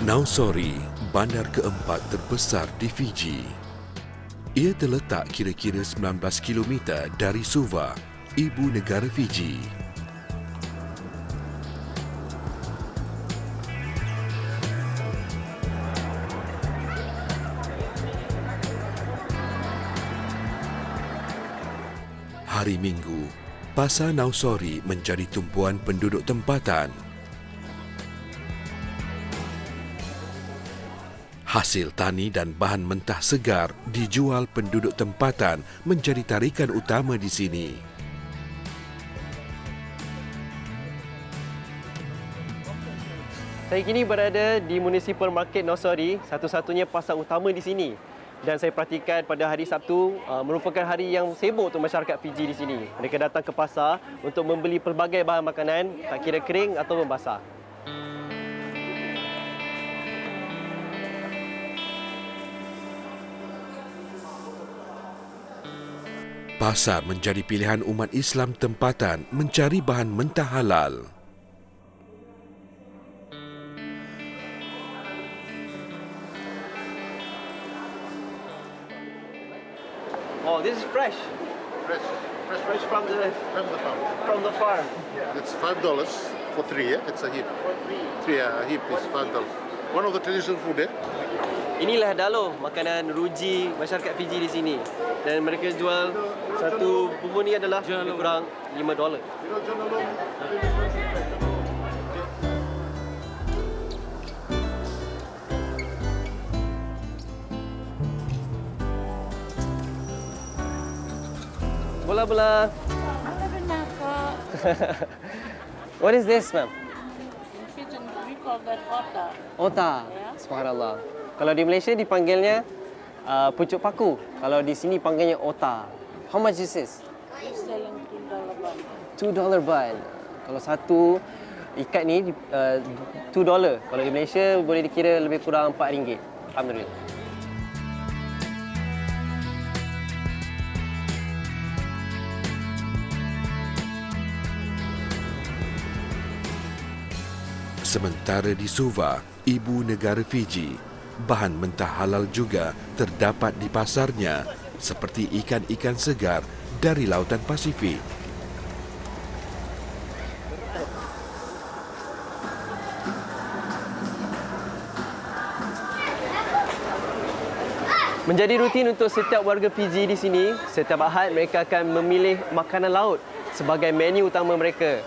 Nausori, bandar keempat terbesar di Fiji. Ia terletak kira-kira 19 km dari Suva, ibu negara Fiji. Hari Minggu, Pasar Nausori menjadi tumpuan penduduk tempatan. Hasil tani dan bahan mentah segar dijual penduduk tempatan menjadi tarikan utama di sini. Saya kini berada di Municipal Market Nausori, satu-satunya pasar utama di sini. Dan saya perhatikan pada hari Sabtu merupakan hari yang sibuk untuk masyarakat Fiji di sini. Mereka datang ke pasar untuk membeli pelbagai bahan makanan, tak kira kering atau basah. Pasar menjadi pilihan umat Islam tempatan mencari bahan mentah halal. Oh, this is fresh. Fresh from the farm. It's $5 for 3, yeah? It's a heap. For three. 3 a heap is $5. One of the traditional food, yeah? Inilah dalo, makanan ruji masyarakat Fiji di sini. Dan mereka jual satu bumbu ni adalah lebih kurang $5. Bola-bola. What is this, ma'am? In Fijian, we call that otta. Ota. Ya. Subhanallah. Kalau di Malaysia dipanggilnya pucuk paku. Kalau di sini panggilnya ota. How much is this? We're selling $2 bun. $2 baht. Kalau satu ikat ni $2. Kalau di Malaysia boleh dikira lebih kurang RM4. Alhamdulillah. Sementara di Suva, ibu negara Fiji, bahan mentah halal juga terdapat di pasarnya seperti ikan-ikan segar dari Lautan Pasifik. Menjadi rutin untuk setiap warga Fiji di sini, setiap Ahad mereka akan memilih makanan laut sebagai menu utama mereka.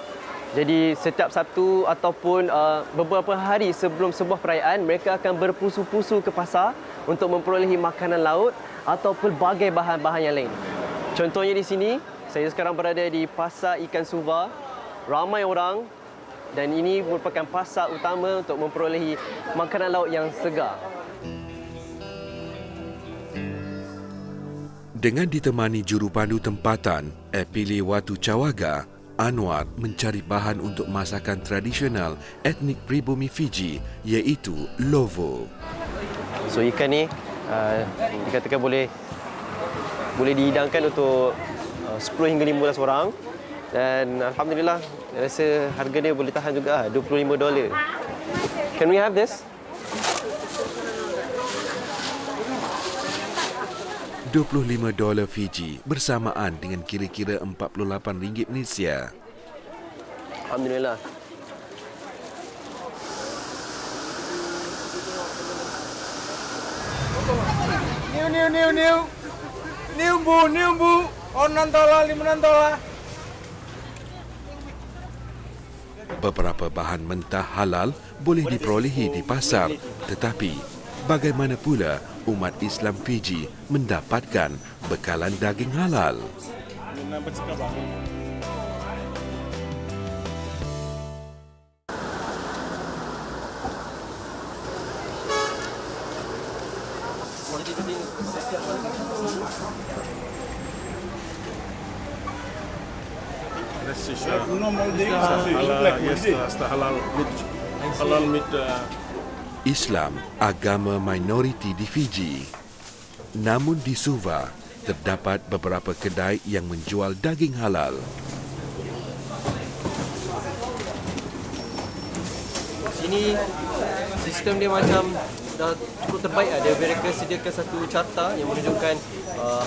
Jadi setiap Sabtu ataupun beberapa hari sebelum sebuah perayaan, mereka akan berpusu-pusu ke pasar untuk memperolehi makanan laut atau pelbagai bahan-bahan yang lain. Contohnya di sini, saya sekarang berada di Pasar Ikan Suva. Ramai orang dan ini merupakan pasar utama untuk memperolehi makanan laut yang segar. Dengan ditemani jurupandu tempatan, Epili Watu Cawaga, Anwar mencari bahan untuk masakan tradisional etnik pribumi Fiji iaitu lovo. So ikan ni dikatakan boleh dihidangkan untuk 10 hingga 15 orang dan alhamdulillah saya rasa harga dia boleh tahan juga $25. Can we have this? $25 Fiji bersamaan dengan kira-kira RM48 Malaysia. Alhamdulillah. New bu. $6, $5. Beberapa bahan mentah halal boleh diperolehi di pasar, tetapi bagaimana pula umat Islam Fiji mendapatkan bekalan daging halal? Halal meat. Islam agama minoriti di Fiji. Namun di Suva terdapat beberapa kedai yang menjual daging halal. Ini sistem dia macam dah cukup terbaik lah. Mereka sediakan satu carta yang menunjukkan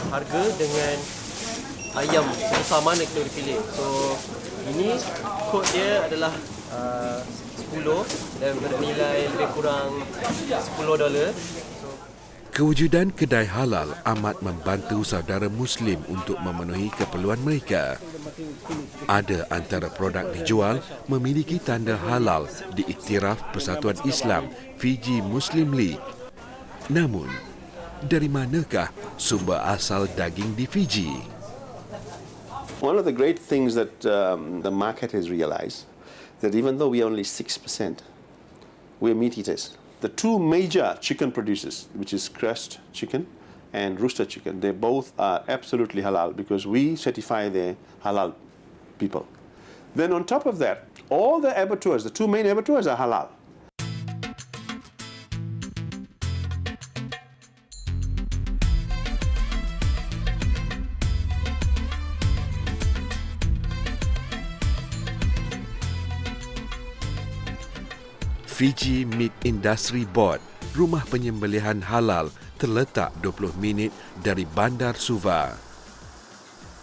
harga dengan ayam sebesar mana kita boleh pilih. So ini kod dia adalah 10 dan bernilai lebih kurang $10. Kewujudan kedai halal amat membantu saudara Muslim untuk memenuhi keperluan mereka. Ada antara produk dijual memiliki tanda halal diiktiraf Persatuan Islam Fiji Muslim League. Namun, dari manakah sumber asal daging di Fiji? One of the great things that the market has realized that even though we are only 6%, we're meat eaters. The two major chicken producers, which is Crest Chicken and Rooster Chicken, they both are absolutely halal because we certify the halal people. Then on top of that, all the abattoirs, the two main abattoirs are halal. Fiji Meat Industry Board, rumah penyembelihan halal terletak 20 minit dari Bandar Suva.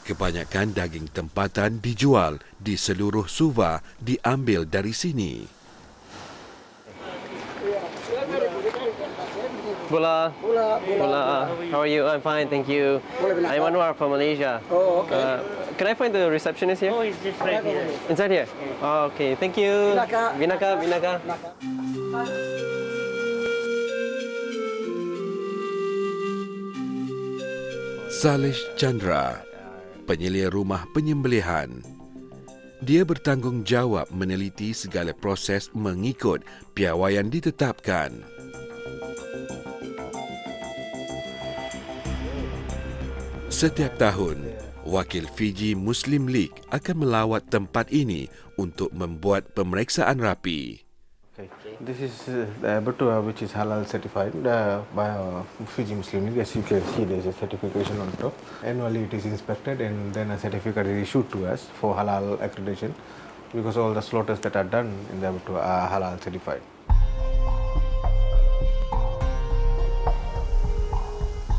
Kebanyakan daging tempatan dijual di seluruh Suva diambil dari sini. Bola. How are you? I'm fine, thank you. I'm Anwar from Malaysia. Oh, okay. Can I find the receptionist here? Oh, is this right here? Inside here? Oh, okay, thank you. Vinaka. Salish Chandra, penyelia rumah penyembelihan. Dia bertanggungjawab meneliti segala proses mengikut piawaian ditetapkan. Setiap tahun, wakil Fiji Muslim League akan melawat tempat ini untuk membuat pemeriksaan rapi. This is the abattoir which is halal certified by Fiji Muslim League. As you can see, there is a certification on top. Annually it is inspected and then a certificate is issued to us for halal accreditation because all the slaughters that are done in the abattoir are halal certified.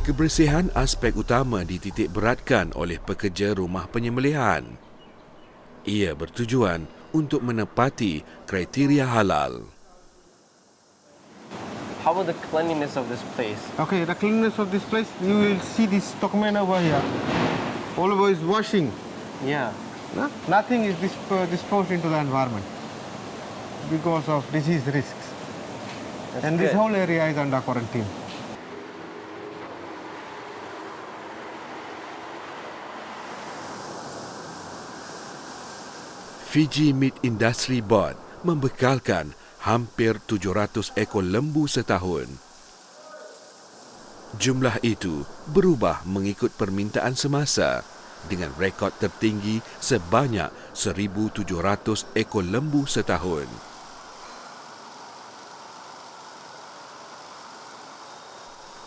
Kebersihan aspek utama dititik beratkan oleh pekerja rumah penyembelihan. Ia bertujuan untuk menepati kriteria halal. How about the cleanliness of this place? Okay, the cleanliness of this place, you will see this stockman over here. All over is washing. Yeah. No? Nothing is disposed into the environment because of disease risks. That's And this good. whole area is under quarantine. Fiji Meat Industry Board membekalkan hampir 700 ekor lembu setahun. Jumlah itu berubah mengikut permintaan semasa dengan rekod tertinggi sebanyak 1,700 ekor lembu setahun.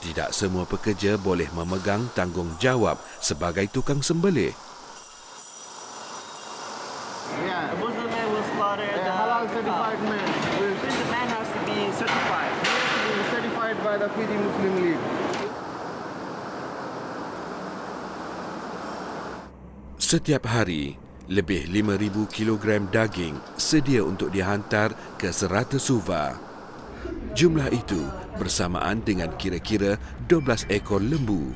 Tidak semua pekerja boleh memegang tanggungjawab sebagai tukang sembelih. Yeah, Most of the man will slaughter the halal certified man. The man has to be certified. Certified by the Fiji Muslim League. Setiap hari, lebih 5,000 kilogram daging sedia untuk dihantar ke Serata Suva. Jumlah itu bersamaan dengan kira-kira 12 ekor lembu.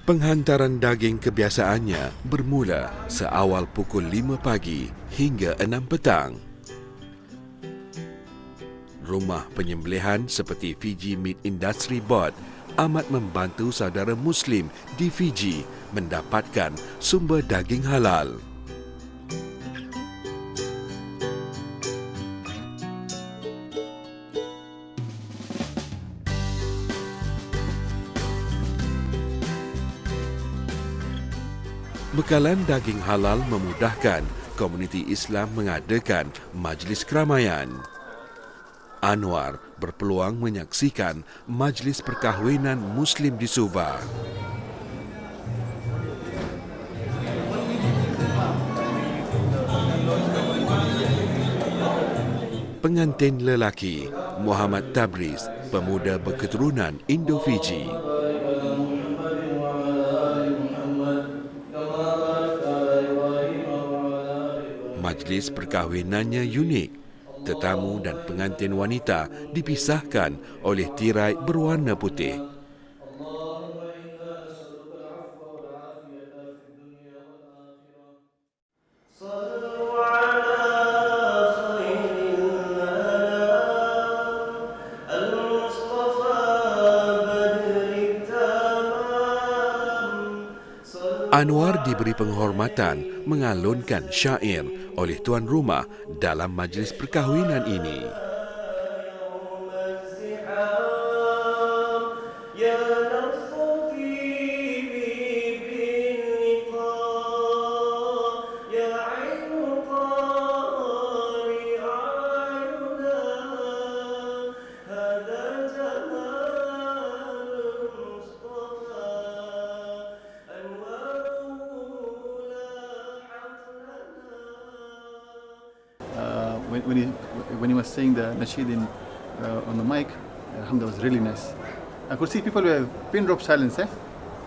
Penghantaran daging kebiasaannya bermula seawal pukul 5 pagi hingga 6 petang. Rumah penyembelihan seperti Fiji Meat Industry Board amat membantu saudara Muslim di Fiji mendapatkan sumber daging halal. Bekalan daging halal memudahkan komuniti Islam mengadakan majlis keramaian. Anwar berpeluang menyaksikan majlis perkahwinan Muslim di Suva. Pengantin lelaki Muhammad Tabriz, pemuda berketurunan Indo-Fiji. Majlis perkahwinannya unik. Tetamu dan pengantin wanita dipisahkan oleh tirai berwarna putih. Anwar diberi penghormatan mengalunkan syair oleh tuan rumah dalam majlis perkahwinan ini. When he was saying the nasheed on the mic, alhamdulillah, was really nice. I could see people were pin drop silence,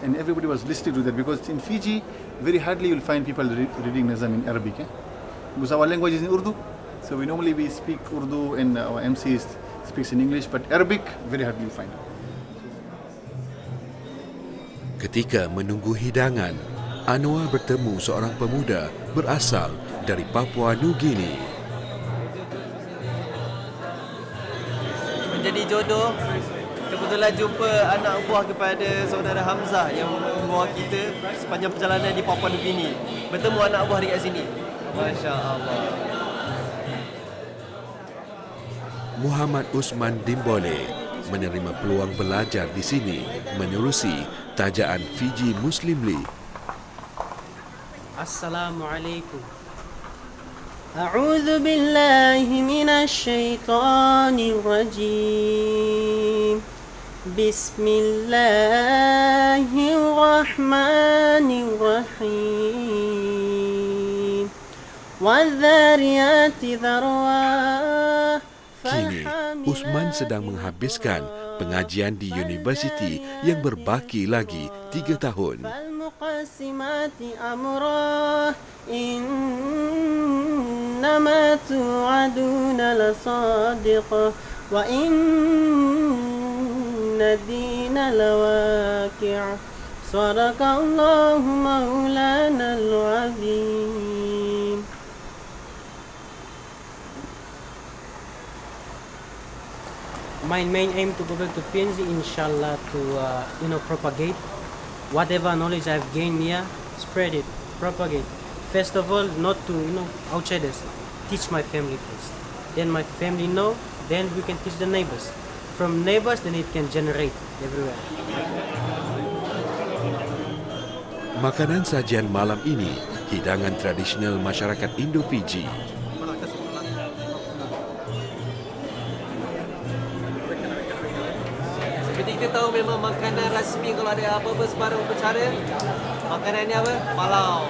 and everybody was listening to that, because in Fiji, very hardly you'll find people reading Nazam in Arabic, because our language is in Urdu, so we speak Urdu and our MC speaks in English, but Arabic very hardly you find. Ketika menunggu hidangan, Anwar bertemu seorang pemuda berasal dari Papua Nugini. Menjadi jodoh, kebetulan jumpa anak buah kepada saudara Hamzah yang membawa kita sepanjang perjalanan di Papua Nugini. Bertemu anak buah dekat sini. Masya Allah. Muhammad Usman Dimbole menerima peluang belajar di sini menerusi tajaan Fiji Muslim League. Assalamualaikum. A'udzu billahi minasy syaithanir rajim. Bismillahirrahmanirrahim. Wadh-dhariyati dharwa. Kini, Usman sedang menghabiskan pengajian di universiti yang berbaki lagi 3 tahun. Al-muqassimati amrah, innama tu'aduna lasadiqah, wa inna dina lawaqi'. Sadaqallahu maulana al-azim. My main aim to go back to PNG, inshallah, to propagate whatever knowledge I've gained here, spread it, propagate. First of all, not to outsiders. Teach my family first. Then my family know. Then we can teach the neighbors. From neighbors, then it can generate everywhere. Makanan sajian malam ini hidangan tradisional masyarakat Indo-Fiji. Seperti kita tahu, memang makanan rasmi kalau ada apa-apa sembarang upacara, makanan ni apa? Palau.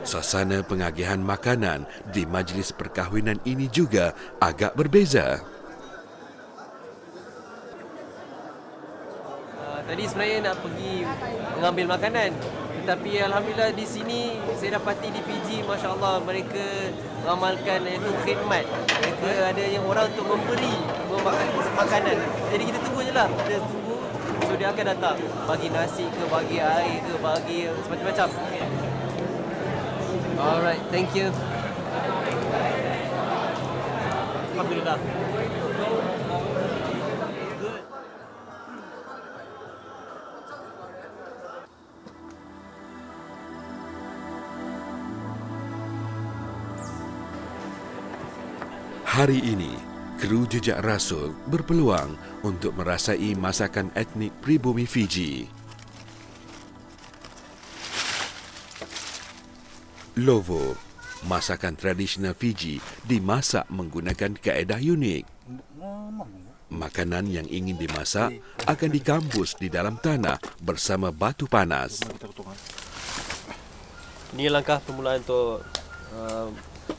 Suasana pengagihan makanan di majlis perkahwinan ini juga agak berbeza. Tadi sebenarnya nak pergi mengambil makanan, tetapi alhamdulillah di sini saya dapati di Fiji, masya-Allah, mereka mengamalkan iaitu khidmat. Mereka ada yang orang untuk memberi makanan. Jadi kita tunggu je lah. Kita tunggu, so dia akan datang. Bagi nasi ke, bagi air ke, bagi macam-macam. Alright, thank you. Alhamdulillah. Hari ini, kru Jejak Rasul berpeluang untuk merasai masakan etnik pribumi Fiji. Lovo, masakan tradisional Fiji dimasak menggunakan kaedah unik. Makanan yang ingin dimasak akan dikambus di dalam tanah bersama batu panas. Ini langkah permulaan untuk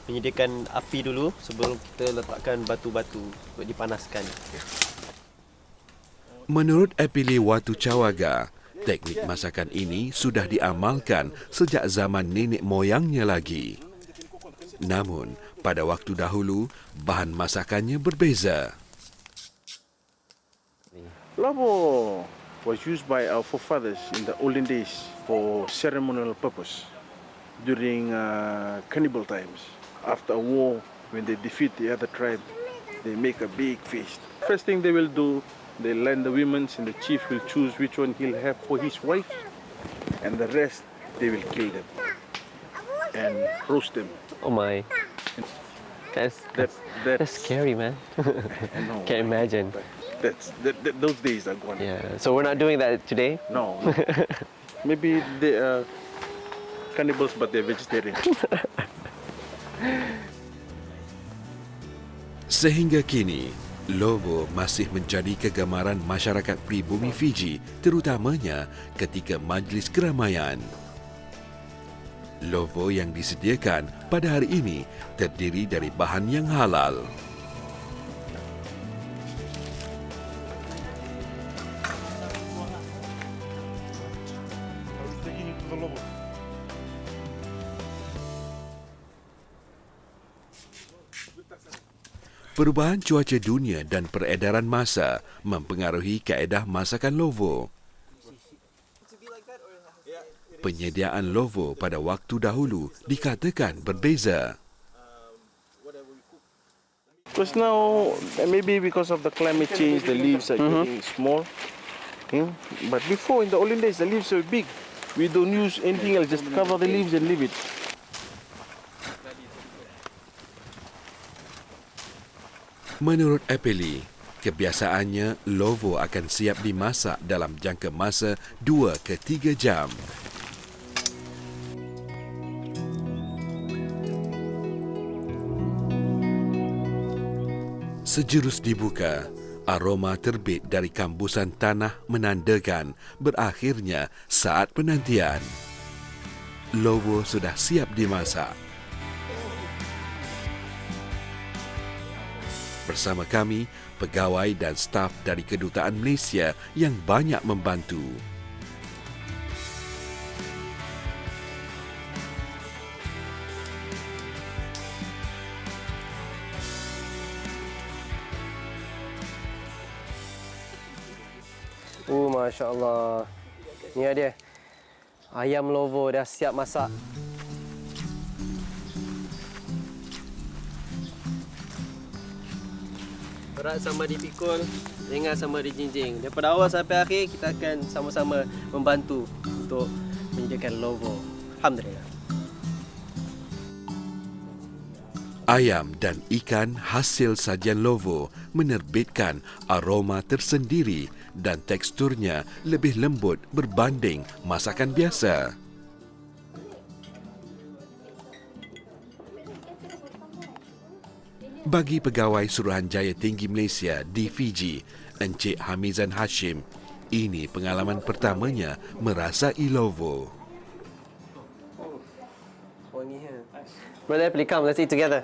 menyediakan api dulu sebelum kita letakkan batu-batu untuk dipanaskan. Menurut Epili Watu Cawaga, teknik masakan ini sudah diamalkan sejak zaman nenek moyangnya lagi. Namun, pada waktu dahulu, bahan masakannya berbeza. Lovo was used by our forefathers in the olden days for ceremonial purpose during cannibal times. After a war, when they defeat the other tribe, they make a big feast. First thing they will do, they land the women and the chief will choose which one he'll have for his wife, and the rest they will kill them and roast them. Oh my. That's scary, man. No, Can't imagine. those days are gone. Yeah. So we're not doing that today? No. Maybe they are cannibals, but they're vegetarian. Sehingga kini, Lovo masih menjadi kegemaran masyarakat pribumi Fiji, terutamanya ketika majlis keramaian. Lovo yang disediakan pada hari ini terdiri dari bahan yang halal. Perubahan cuaca dunia dan peredaran masa mempengaruhi kaedah masakan Lovo. Penyediaan Lovo pada waktu dahulu dikatakan berbeza. Because now, maybe because of the climate change, the leaves are getting small. But before, in the olden days, the leaves were big. We don't use anything else, just cover the leaves and leave it. Menurut Epili, kebiasaannya Lovo akan siap dimasak dalam jangka masa 2 ke 3 jam. Sejurus dibuka, aroma terbit dari kambusan tanah menandakan berakhirnya saat penantian. Lovo sudah siap dimasak. Bersama kami, pegawai dan staf dari Kedutaan Malaysia yang banyak membantu. Masya Allah. Ni dia. Ayam Lovo dah siap masak. Berat sama dipikul, ringan sama dijinjing. Daripada awal sampai akhir, kita akan sama-sama membantu untuk menyediakan Lovo. Alhamdulillah. Ayam dan ikan hasil sajian Lovo menerbitkan aroma tersendiri dan teksturnya lebih lembut berbanding masakan biasa. Bagi pegawai Suruhanjaya Tinggi Malaysia di Fiji, Encik Hamizan Hashim, ini pengalaman pertamanya merasai Lovo. Brother, please come. Let's eat together.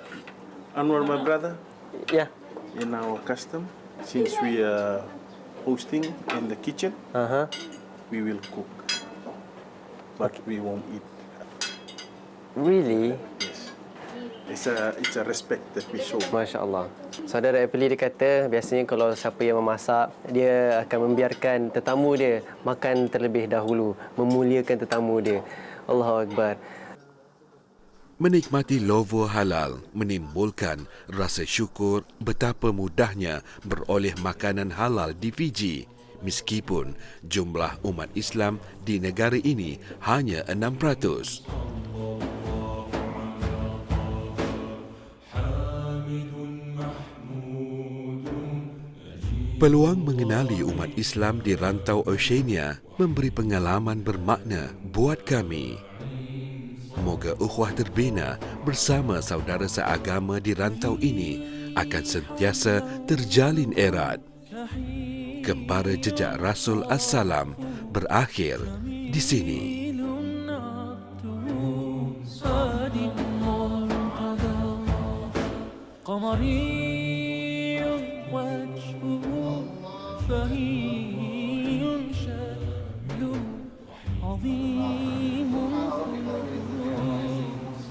Anwar, my brother, Yeah. in our custom, since we are hosting in the kitchen, we will cook, but we won't eat. Really? Yes. It's a respect that we show. Masya Allah. Saudara Epili dia kata, biasanya kalau siapa yang memasak, dia akan membiarkan tetamu dia makan terlebih dahulu, memuliakan tetamu dia. Allahu Akbar. Menikmati Lovo halal menimbulkan rasa syukur betapa mudahnya beroleh makanan halal di Fiji, meskipun jumlah umat Islam di negara ini hanya 6%. Peluang mengenali umat Islam di rantau Oceania memberi pengalaman bermakna buat kami. Moga ukhuwah terbina bersama saudara seagama di rantau ini akan sentiasa terjalin erat. Gembara jejak Rasul As-Salam berakhir di sini. طري وجهه بهي شكله عظيم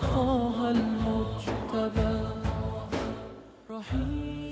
طه المجتبى رحيم